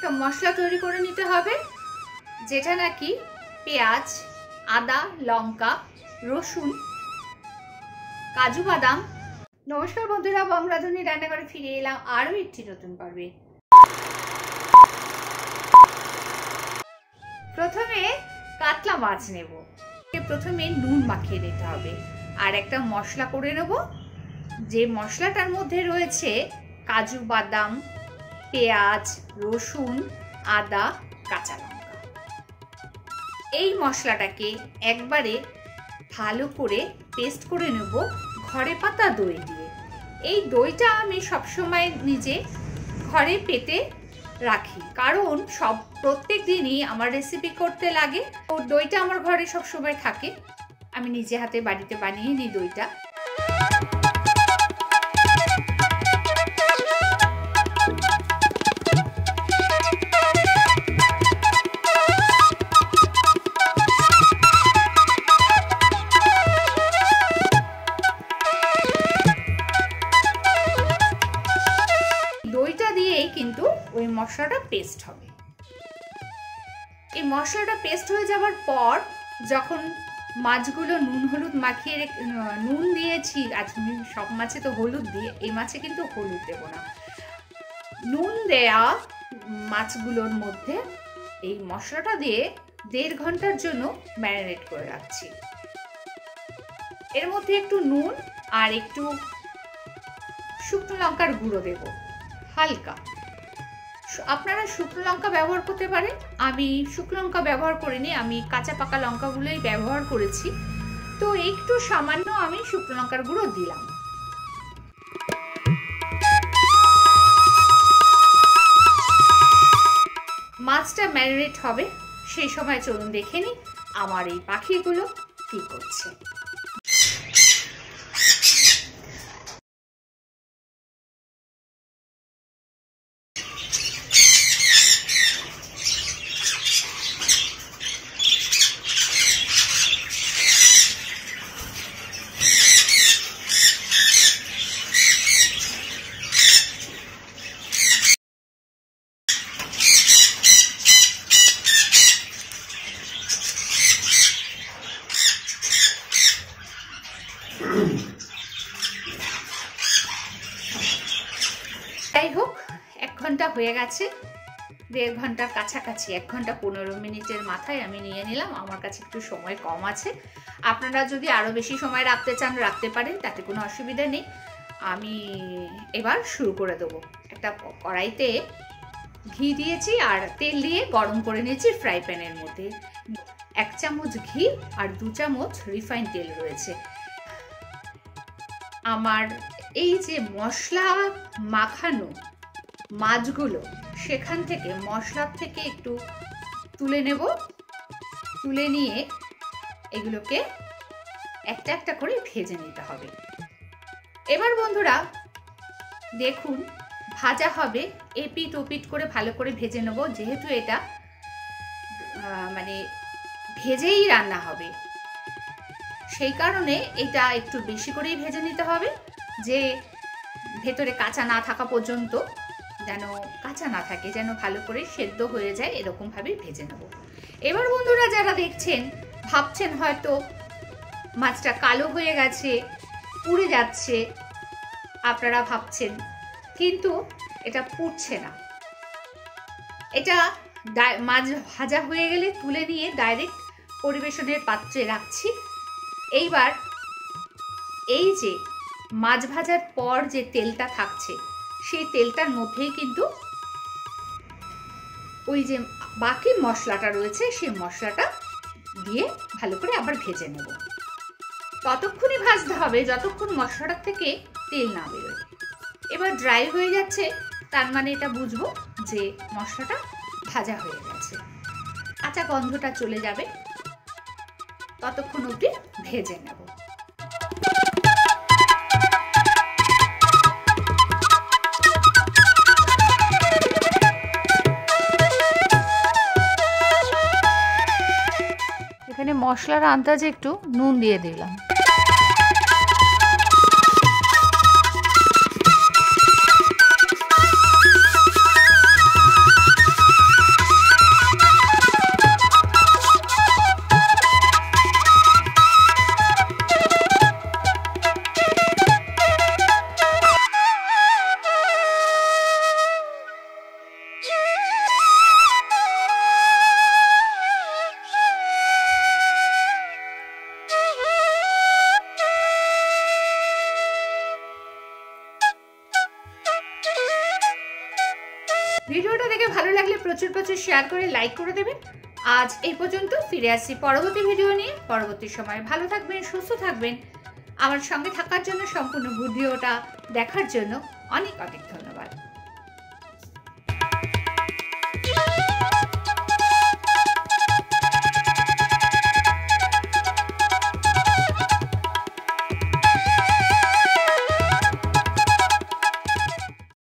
একটা মশলা তৈরি করে নিতে হবে, যেটা নাকি পেঁয়াজ, আদা, লঙ্কা, রসুন, কাজু বাদাম। নমস্কার বন্ধুরা, বংরাধুনী রান্নাঘরে ফিরে এলাম আরও একটি নতুন পর্বে। প্রথমে কাতলা মাছ নেব। প্রথমে নুন মাখিয়ে নিতে হবে আর একটা মশলা করে নেব, যে মশলাটার মধ্যে রয়েছে কাজু বাদাম, পেঁয়াজ, রসুন, আদা, কাঁচা লঙ্কা। এই মশলাটাকে একবারে ভালো করে পেস্ট করে নেব ঘরে পাতা দই দিয়ে। এই দইটা আমি সবসময় নিজে ঘরে পেতে রাখি, কারণ প্রত্যেক দিনই আমার রেসিপি করতে লাগে। তো দইটা আমার ঘরে সবসময় থাকে, আমি নিজে হাতে বাড়িতে বানিয়ে নিই দইটা। দইটা দিয়েই কিন্তু ওই মশলাটা পেস্ট হবে। এই মশলাটা পেস্ট হয়ে যাওয়ার পর যখন মাছগুলো নুন হলুদ মাখিয়ে নুন দিয়েছি, আজকে সব মাছে তো হলুদ দিয়ে, এই মাছে কিন্তু হলুদ দেব না। নুন দেয়া মাছগুলোর মধ্যে এই মশলাটা দিয়ে 1.5 ঘন্টার জন্য ম্যারিনেট করে রাখছি। এর মধ্যে একটু নুন আর একটু শুকনো লঙ্কার গুঁড়ো দেব হালকা। আপনারা শুকনো লঙ্কা ব্যবহার করতে পারেন, আমি শুকনো লঙ্কা ব্যবহার করিনি, আমি কাঁচা পাকা লঙ্কাগুলোই ব্যবহার করেছি। তো একটু সামান্য আমি শুকনো লঙ্কার গুঁড়ো দিলাম। মাছটা ম্যারিনেট হবে, সেই সময় চলুন দেখে নিই আমার এই পাখিগুলো কি করছে। যাই হোক, 1 ঘন্টা হয়ে গেছে, 1.5 ঘন্টার কাছাকাছি, 1 ঘন্টা 15 মিনিটের মাথায় আমি নিয়ে নিলাম। আমার কাছে একটু সময় কম আছে, আপনারা যদি আরও বেশি সময় রাখতে চান রাখতে পারেন, তাতে কোনো অসুবিধা নেই। আমি এবার শুরু করে দেবো। একটা কড়াইতে ঘি দিয়েছি আর তেল দিয়ে গরম করে নিয়েছি ফ্রাই প্যানের মধ্যে। 1 চামচ ঘি আর 2 চামচ রিফাইন তেল রয়েছে। আমার এই যে মশলা মাখানো মাছগুলো, সেখান থেকে মশলার থেকে একটু তুলে নেব। তুলে নিয়ে এগুলোকে একটা একটা করে ভেজে নিতে হবে। এবার বন্ধুরা দেখুন, ভাজা হবে, এপিট ওপিট করে ভালো করে ভেজে নেব। যেহেতু এটা মানে ভেজেই রান্না হবে, সেই কারণে এটা একটু বেশি করেই ভেজে নিতে হবে, যে ভেতরে কাঁচা না থাকা পর্যন্ত, যেন কাঁচা না থাকে, যেন ভালো করে সেদ্ধ হয়ে যায়, এরকমভাবেই ভেজে নেব। এবার বন্ধুরা যারা দেখছেন ভাবছেন হয়তো মাছটা কালো হয়ে গেছে, পুড়ে যাচ্ছে, আপনারা ভাবছেন, কিন্তু এটা পুড়ছে না। এটা মাছ ভাজা হয়ে গেলে তুলে নিয়ে ডাইরেক্ট পরিবেশনের পাত্রে রাখছি। এইবার এই যে মাছ ভাজার পর যে তেলটা থাকছে, সেই তেলটার মধ্যেই কিন্তু ওই যে বাকি মশলাটা রয়েছে, সেই মশলাটা দিয়ে ভালো করে আবার ভেজে নেব। ততক্ষণই ভাজতে হবে যতক্ষণ মশলাটার থেকে তেল না বেরোয়। এবার ড্রাই হয়ে যাচ্ছে, তার মানে এটা বুঝবো যে মশলাটা ভাজা হয়ে গেছে, কাঁচা গন্ধটা চলে যাবে, ততক্ষণ অবধি ভেজে নেব। এখানে মশলার আন্দাজে একটু নুন দিয়ে দিলাম। ভিডিওটা দেখে ভালো লাগলে প্রচুর প্রচুর শেয়ার করে লাইক করে দেবেন। আজ এই পর্যন্ত, ফিরে আসছি পরবর্তী ভিডিও নিয়ে। পরবর্তী সময় ভালো থাকবেন, সুস্থ থাকবেন। আমার সঙ্গে থাকার জন্য, সম্পূর্ণ ভিডিওটা দেখার জন্য অনেক অনেক ধন্যবাদ।